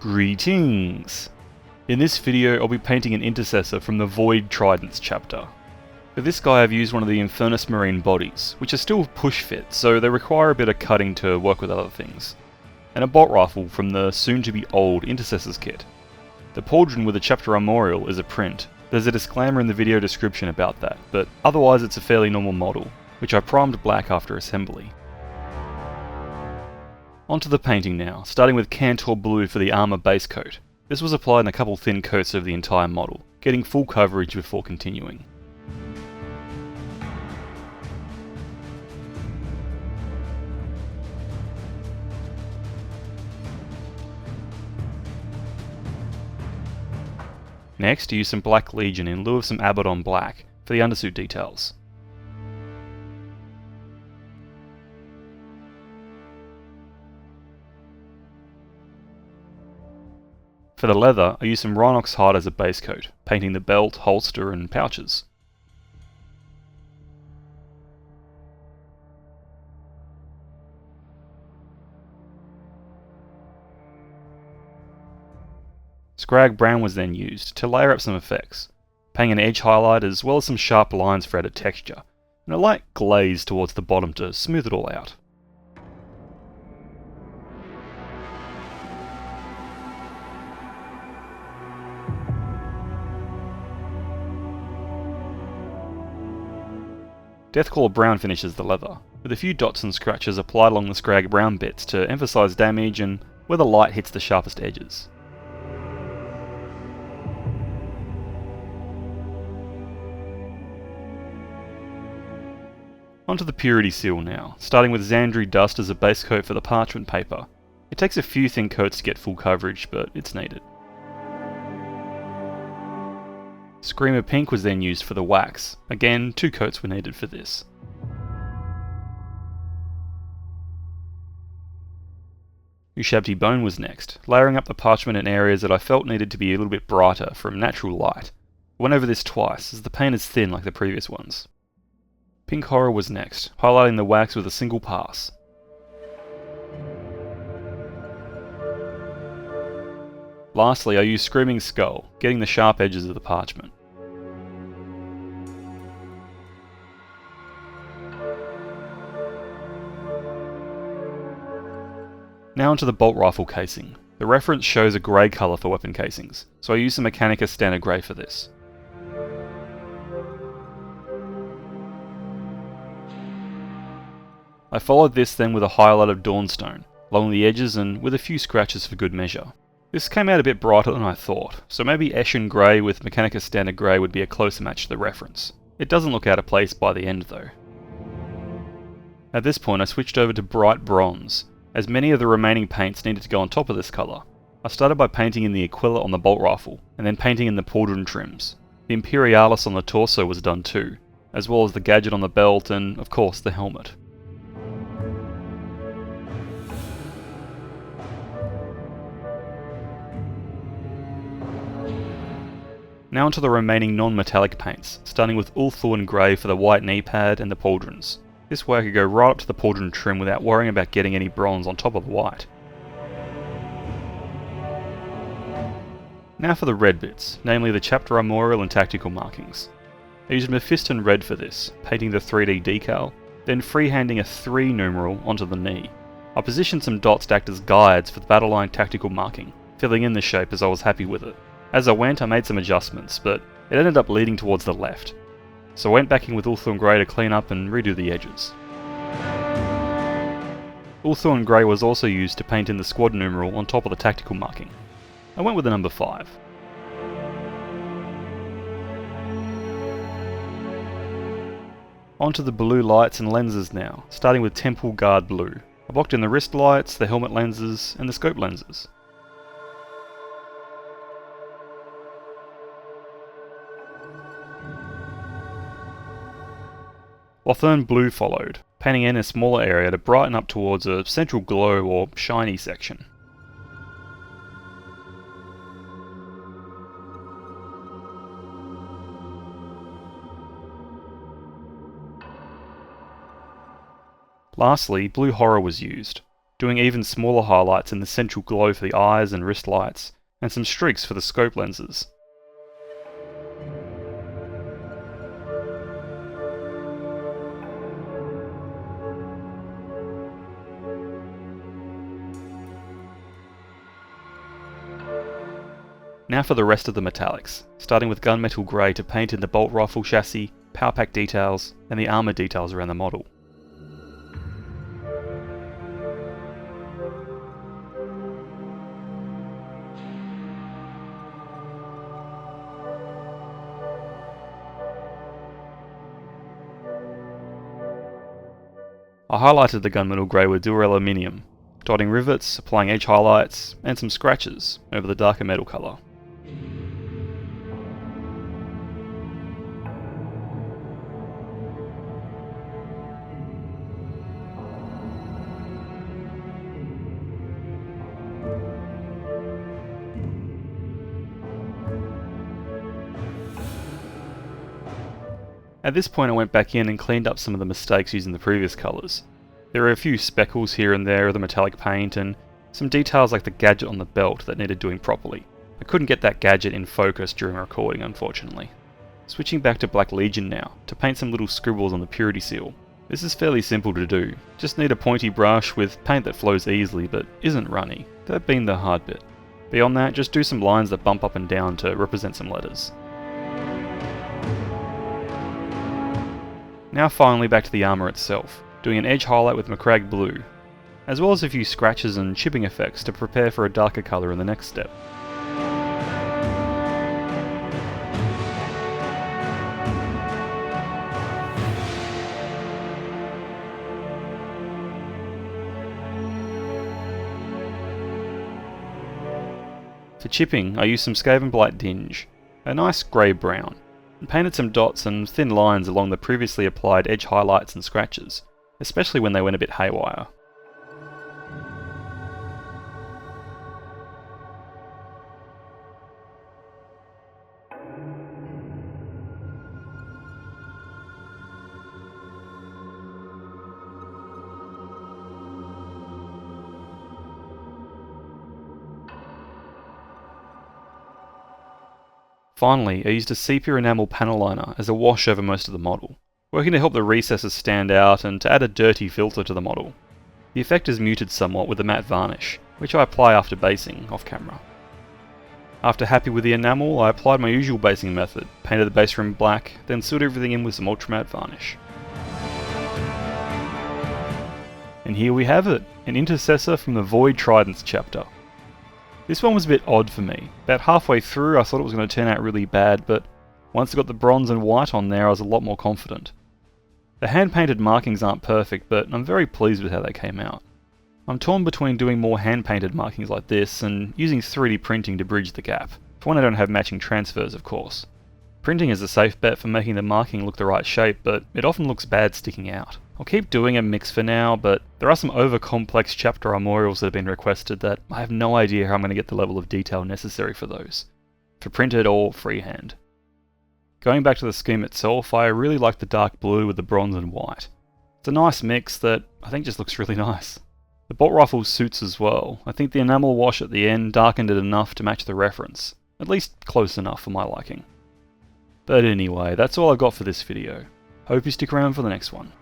Greetings! In this video I'll be painting an Intercessor from the Void Tridents Chapter. For this guy I've used one of the Infernus Marine bodies, which are still push fit, so they require a bit of cutting to work with other things, and a bolt rifle from the soon-to-be old Intercessors kit. The pauldron with the chapter armorial is a print. There's a disclaimer in the video description about that, but otherwise it's a fairly normal model, which I primed black after assembly. Onto the painting now, starting with Kantor blue for the armour base coat. This was applied in a couple thin coats over the entire model, getting full coverage before continuing. Next, use some Black Legion in lieu of some Abaddon black for the undersuit details. For the leather, I used some Rhinox hide as a base coat, painting the belt, holster and pouches. Skrag brown was then used to layer up some effects, paying an edge highlight as well as some sharp lines for added texture, and a light glaze towards the bottom to smooth it all out. Deathclaw brown finishes the leather, with a few dots and scratches applied along the Skrag brown bits to emphasise damage and where the light hits the sharpest edges. Onto the purity seal now, starting with Zandri dust as a base coat for the parchment paper. It takes a few thin coats to get full coverage, but it's needed. Screamer pink was then used for the wax. Again, 2 coats were needed for this. Ushabti bone was next, layering up the parchment in areas that I felt needed to be a little bit brighter from natural light. I went over this twice, as the paint is thin like the previous ones. Pink horror was next, highlighting the wax with a single pass. Lastly, I used Screaming Skull, getting the sharp edges of the parchment. Now onto the bolt rifle casing. The reference shows a grey colour for weapon casings, so I used some Mechanicus standard grey for this. I followed this then with a highlight of Dawnstone, along the edges and with a few scratches for good measure. This came out a bit brighter than I thought, so maybe Eshin Grey with Mechanicus Standard Grey would be a closer match to the reference. It doesn't look out of place by the end though. At this point I switched over to bright bronze, as many of the remaining paints needed to go on top of this colour. I started by painting in the Aquila on the bolt rifle, and then painting in the pauldron trims. The Imperialis on the torso was done too, as well as the gadget on the belt and, of course, the helmet. Now onto the remaining non-metallic paints, starting with Ulthuan Grey for the white knee pad and the pauldrons. This way I could go right up to the pauldron trim without worrying about getting any bronze on top of the white. Now for the red bits, namely the chapter armorial and tactical markings. I used Mephiston red for this, painting the 3D decal, then freehanding a 3 numeral onto the knee. I positioned some dots to act as guides for the battle line tactical marking, filling in the shape as I was happy with it. As I went I made some adjustments, but it ended up leading towards the left, so I went back in with Ulthuan Grey to clean up and redo the edges. Ulthuan Grey was also used to paint in the squad numeral on top of the tactical marking. I went with the number 5. Onto the blue lights and lenses now, starting with Temple Guard blue. I blocked in the wrist lights, the helmet lenses, and the scope lenses. Lothern blue followed, painting in a smaller area to brighten up towards a central glow or shiny section. Lastly, blue horror was used. doing even smaller highlights in the central glow for the eyes and wrist lights, and some streaks for the scope lenses. Now for the rest of the metallics, starting with gunmetal grey to paint in the bolt rifle chassis, power pack details, and the armour details around the model. I highlighted the gunmetal grey with dual aluminium, dotting rivets, applying edge highlights, and some scratches over the darker metal colour. At this point I went back in and cleaned up some of the mistakes using the previous colours. There were a few speckles here and there of the metallic paint and some details like the gadget on the belt that needed doing properly. I couldn't get that gadget in focus during recording, unfortunately. Switching back to Black Legion now, to paint some little scribbles on the purity seal. This is fairly simple to do, just need a pointy brush with paint that flows easily but isn't runny, that being the hard bit. Beyond that, just do some lines that bump up and down to represent some letters. Now finally back to the armour itself, doing an edge highlight with Macragge blue, as well as a few scratches and chipping effects to prepare for a darker colour in the next step. For chipping, I used some Skavenblight Dinge, a nice grey-brown, and painted some dots and thin lines along the previously applied edge highlights and scratches, especially when they went a bit haywire. Finally, I used a Sepia enamel Paneliner as a wash over most of the model, working to help the recesses stand out and to add a dirty filter to the model. The effect is muted somewhat with a matte varnish, which I apply after basing off camera. After happy with the enamel, I applied my usual basing method, painted the base rim black, then sealed everything in with some ultra matte varnish. And here we have it, an Intercessor from the Void Tridents Chapter. This one was a bit odd for me. About halfway through I thought it was going to turn out really bad, but once I got the bronze and white on there I was a lot more confident. The hand-painted markings aren't perfect, but I'm very pleased with how they came out. I'm torn between doing more hand-painted markings like this and using 3D printing to bridge the gap, for when I don't have matching transfers of course. Printing is a safe bet for making the marking look the right shape, but it often looks bad sticking out. I'll keep doing a mix for now, but there are some over-complex chapter armorials that have been requested that I have no idea how I'm going to get the level of detail necessary for those, for printed or freehand. Going back to the scheme itself, I really like the dark blue with the bronze and white. It's a nice mix that I think just looks really nice. The bolt rifle suits as well. I think the enamel wash at the end darkened it enough to match the reference, at least close enough for my liking. But anyway, that's all I've got for this video. Hope you stick around for the next one.